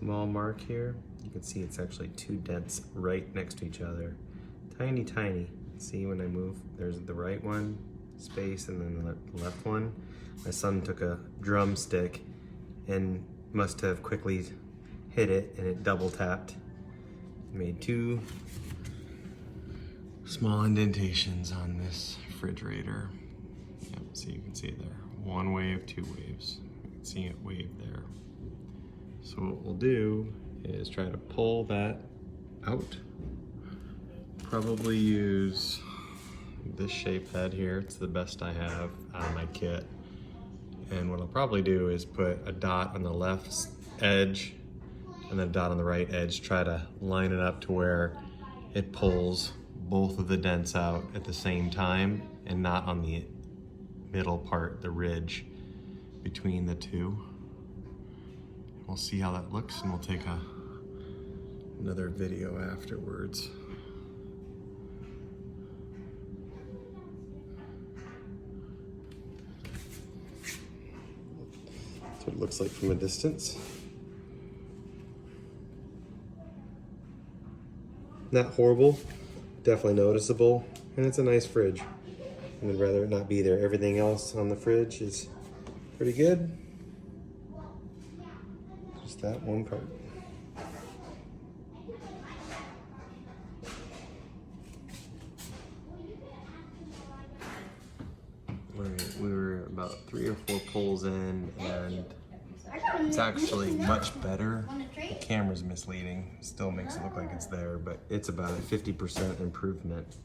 small mark here. You can see it's actually two dents right next to each other. Tiny, tiny. See when I move, there's the right one, space, and then the left one. My son took a drumstick and must have quickly hit it, and it double tapped. Made two small indentations on this refrigerator. Yep, so you can see it there. One wave, two waves. You can see it wave there. So what we'll do is try to pull that out. Probably use this shape head here. It's the best I have out of my kit. And what I'll probably do is put a dot on the left edge and then a dot on the right edge. Try to line it up to where it pulls both of the dents out at the same time and not on the middle part, the ridge between the two. We'll see how that looks, and we'll take another video afterwards. That's what it looks like from a distance. Not horrible, definitely noticeable, and it's a nice fridge. And I'd rather it not be there. Everything else on the fridge is pretty good. Just that one part. We were about 3 or 4 pulls in, and it's actually much better. The camera's misleading. Still makes it look like it's there, but it's about a 50% improvement.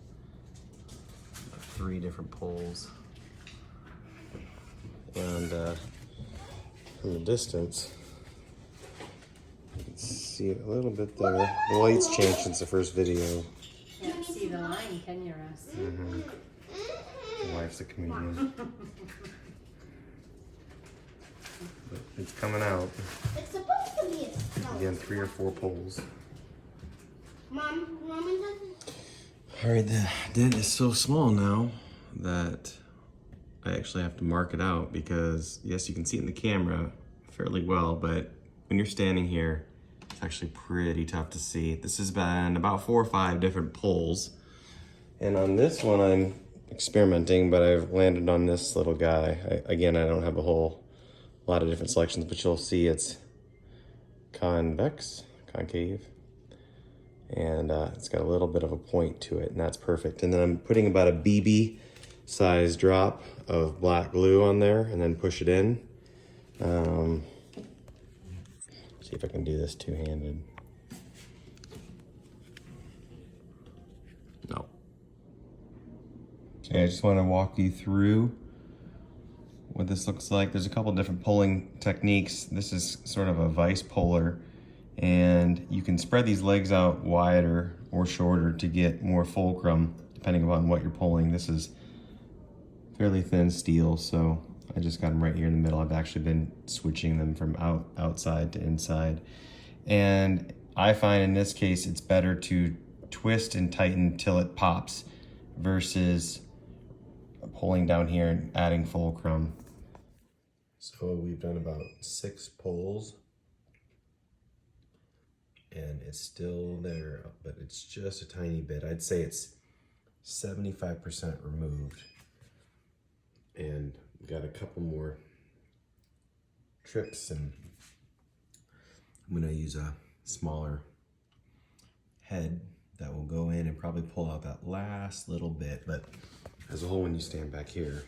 3 different pulls. And from a distance, you can see it a little bit there. The light's changed since the first video. Can't see the line, can you, Russ? Mm-hmm. My wife's a comedian. But it's coming out. It's supposed to be a Again, 3 or 4 pulls. Mom, All right, the dent is so small now that I actually have to mark it out because, yes, you can see it in the camera fairly well, but when you're standing here, it's actually pretty tough to see. This has been about 4 or 5 different pulls. And on this one, I'm experimenting, but I've landed on this little guy. Again, I don't have a whole lot of different selections, but you'll see it's concave, and it's got a little bit of a point to it, and that's perfect. And then I'm putting about a BB size drop of black glue on there and then push it in. See if I can do this two-handed. No. Okay, I just want to walk you through what this looks like. There's a couple different pulling techniques. This is sort of a vice puller, and you can spread these legs out wider or shorter to get more fulcrum depending upon what you're pulling. This is fairly thin steel, so I just got them right here in the middle. I've actually been switching them from outside to inside. And I find in this case it's better to twist and tighten till it pops versus pulling down here and adding fulcrum. So we've done about 6 pulls, and it's still there, but it's just a tiny bit. I'd say it's 75% removed. And got a couple more trips, and I'm gonna use a smaller head that will go in and probably pull out that last little bit. But as a whole, when you stand back here,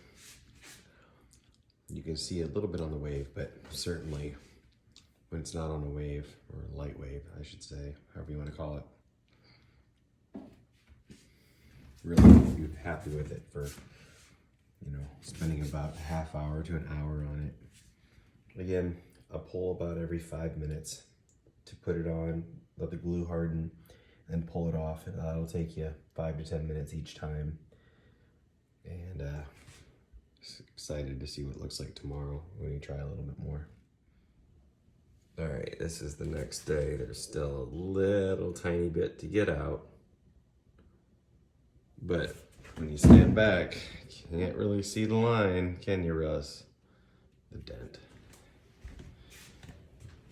you can see a little bit on the wave, but certainly when it's not on a wave, or a light wave, I should say, however you want to call it, really be happy with it for, you know, spending about a half hour to an hour on it. Again, a pull about every 5 minutes to put it on, let the glue harden, and pull it off. And that'll take you 5 to 10 minutes each time. And excited to see what it looks like tomorrow when we try a little bit more. All right, this is the next day. There's still a little tiny bit to get out, but when you stand back, you can't really see the line, can you, Russ? The dent.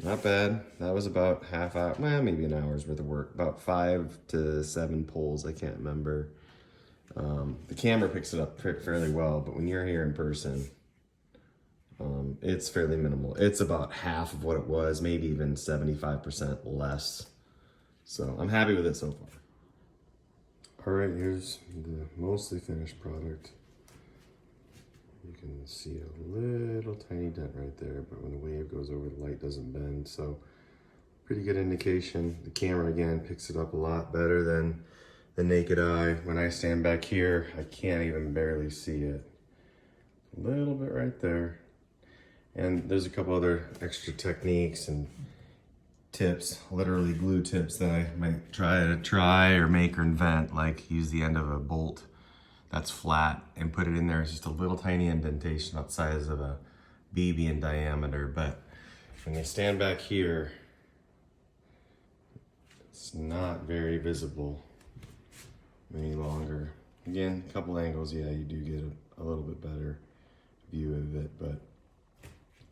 not bad. That was about half hour, well, maybe an hour's worth of work. About 5 to 7 pulls, I can't remember. The camera picks it up fairly well, but when you're here in person, it's fairly minimal. It's about half of what it was, maybe even 75% less. So I'm happy with it so far. All right, here's the mostly finished product. You can see a little tiny dent right there, but when the wave goes over, the light doesn't bend. So pretty good indication. The camera again picks it up a lot better than the naked eye. When I stand back here, I can't even barely see it. A little bit right there. And there's a couple other extra techniques and tips, literally glue tips that I might try or make or invent, like use the end of a bolt that's flat and put it in there. It's just a little tiny indentation about the size of a BB in diameter. But when you stand back here, it's not very visible any longer. Again, a couple angles, yeah, you do get a little bit better view of it, but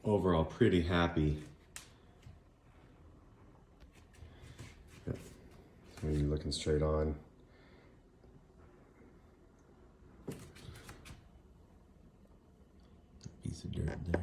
overall pretty happy. Yep. So you're looking straight on. Piece of dirt there.